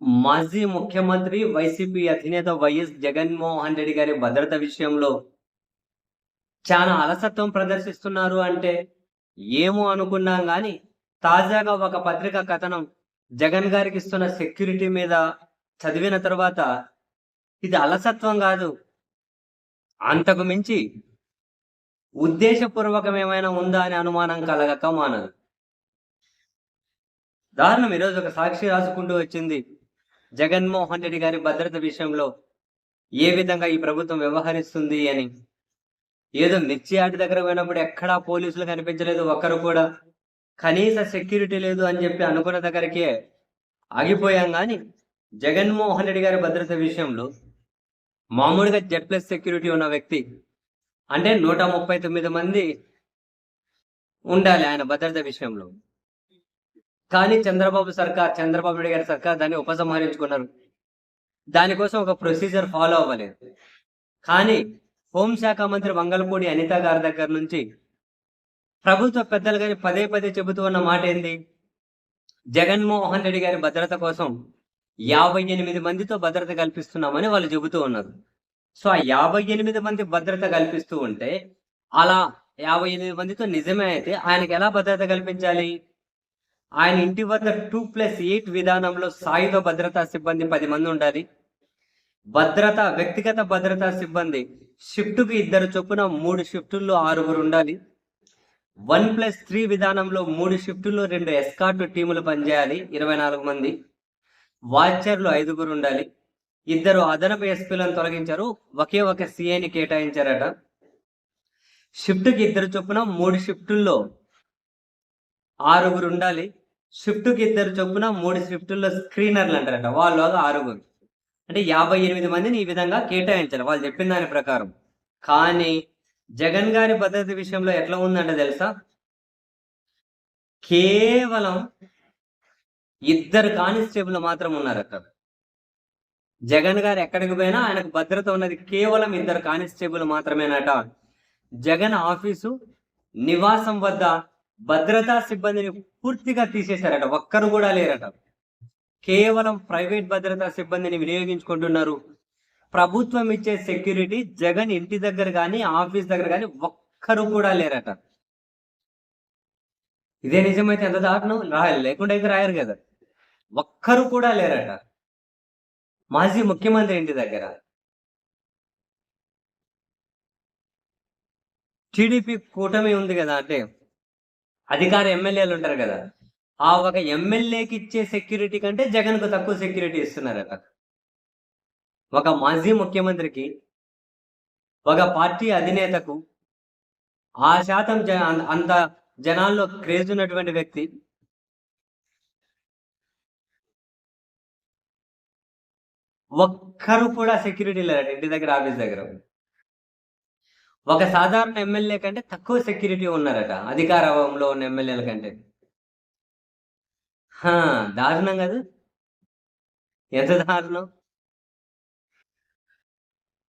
మాజీ ముఖ్యమంత్రి, వైసీపీ అధినేత వైఎస్ జగన్మోహన్ రెడ్డి గారి భద్రత విషయంలో చాలా అలసత్వం ప్రదర్శిస్తున్నారు అంటే ఏమో అనుకున్నాం గానీ, తాజాగా ఒక పత్రికా కథనం జగన్ గారికిస్తున్న సెక్యూరిటీ మీద చదివిన తర్వాత ఇది అలసత్వం గాదు. అంతకు మించి ఉద్దేశపూర్వకమేమైనా ఉందా అనే అనుమానం కలగక మానదు. దారుణం ఈరోజు ఒక సాక్షి రాసుకుంటూ వచ్చింది. జగన్మోహన్ రెడ్డి గారి భద్రత విషయంలో ఏ విధంగా ఈ ప్రభుత్వం వ్యవహరిస్తుంది అని. ఏదో మిర్చి యార్డ్ దగ్గర పోయినప్పుడు ఎక్కడా పోలీసులు కనిపించలేదు ఒక్కరు కూడా. కనీస సెక్యూరిటీ లేదు అని చెప్పి అనుకున్న దగ్గరికే ఆగిపోయాం గాని, జగన్మోహన్ రెడ్డి గారి భద్రత విషయంలో మామూలుగా జెడ్+ సెక్యూరిటీ ఉన్న వ్యక్తి. అంటే 139 మంది ఉండాలి ఆయన భద్రత విషయంలో. కానీ చంద్రబాబు నాయుడు గారి సర్కార్ దాన్ని ఉపసంహరించుకున్నారు. దానికోసం ఒక ప్రొసీజర్ ఫాలో అవ్వలేదు. కానీ హోంశాఖ మంత్రి వంగలపూడి అనిత గారి దగ్గర నుంచి ప్రభుత్వ పెద్దలు గాని పదే పదే చెబుతూ ఉన్న మాట ఏంది? జగన్మోహన్ రెడ్డి గారి భద్రత కోసం 58 మందితో భద్రత కల్పిస్తున్నామని వాళ్ళు చెబుతూ ఉన్నారు. సో ఆ 58 మంది భద్రత కల్పిస్తూ ఉంటే, అలా 58 మందితో నిజమే అయితే ఆయనకి ఎలా భద్రత కల్పించాలి? ఆయన ఇంటి వద్ద 2+8 విధానంలో సాయుధ భద్రతా సిబ్బంది 10 మంది ఉండాలి. వ్యక్తిగత భద్రతా సిబ్బంది షిఫ్ట్‌కి 2 చొప్పున 3 షిఫ్టుల్లో 6 ఉండాలి. 1+3 విధానంలో 3 షిఫ్టుల్లో 2 ఎస్కార్ట్ టీములు పనిచేయాలి, 24 మంది. వాచర్లు 5 ఉండాలి. 2 అదనపు ఎస్పీలను తొలగించారు, ఒకే ఒక సీఐని కేటాయించారట. షిఫ్ట్‌కి 2 చొప్పున 3 షిఫ్టుల్లో 6 ఉండాలి. షిఫ్ట్‌కి 2 చొప్పున 3 షిఫ్టుల్లో స్క్రీనర్లు అంటారట, వాళ్ళు 6. అంటే 58 మందిని ఈ విధంగా కేటాయించాలి వాళ్ళు చెప్పిన దాని ప్రకారం. కానీ జగన్ గారి భద్రత విషయంలో ఎట్లా ఉందంటే తెలుసా? కేవలం 2 కానిస్టేబుల్ మాత్రం ఉన్నారట. జగన్ గారు ఎక్కడికి పోయినా ఆయనకు భద్రత ఉన్నది కేవలం 2 కానిస్టేబుల్ మాత్రమేనట. జగన్ ఆఫీసు నివాసం వద్ద భద్రతా సిబ్బందిని పూర్తిగా తీసేశారట, ఒక్కరు కూడా లేరట. కేవలం ప్రైవేట్ భద్రతా సిబ్బందిని వినియోగించుకుంటున్నారు. ప్రభుత్వం ఇచ్చే సెక్యూరిటీ జగన్ ఇంటి దగ్గర కానీ ఆఫీస్ దగ్గర కానీ ఒక్కరు కూడా లేరట. ఇదే నిజమైతే ఎంత దారుణం, రాయాలి, లేకుండా అయితే రాయరు కదా. ఒక్కరు కూడా లేరట మాజీ ముఖ్యమంత్రి ఇంటి దగ్గర. టీడీపీ కూటమి ఉంది కదా, అంటే అధికార ఎమ్మెల్యేలు ఉంటారు కదా, ఆ ఒక ఎమ్మెల్యేకి ఇచ్చే సెక్యూరిటీ కంటే జగన్కు తక్కువ సెక్యూరిటీ ఇస్తున్నారట. ఒక మాజీ ముఖ్యమంత్రికి, ఒక పార్టీ అధినేతకు ఆ శాతం అంత జనాల్లో క్రేజ్ ఉన్నటువంటి వ్యక్తి ఒక్కరు కూడా సెక్యూరిటీ లేరట ఇంటి దగ్గర, ఆఫీస్ దగ్గర. ఒక సాధారణ ఎమ్మెల్యే కంటే తక్కువ సెక్యూరిటీ ఉన్నారట అధికారంలో ఉన్న ఎమ్మెల్యేల కంటే. దారుణం కదా, ఎంత దారుణం.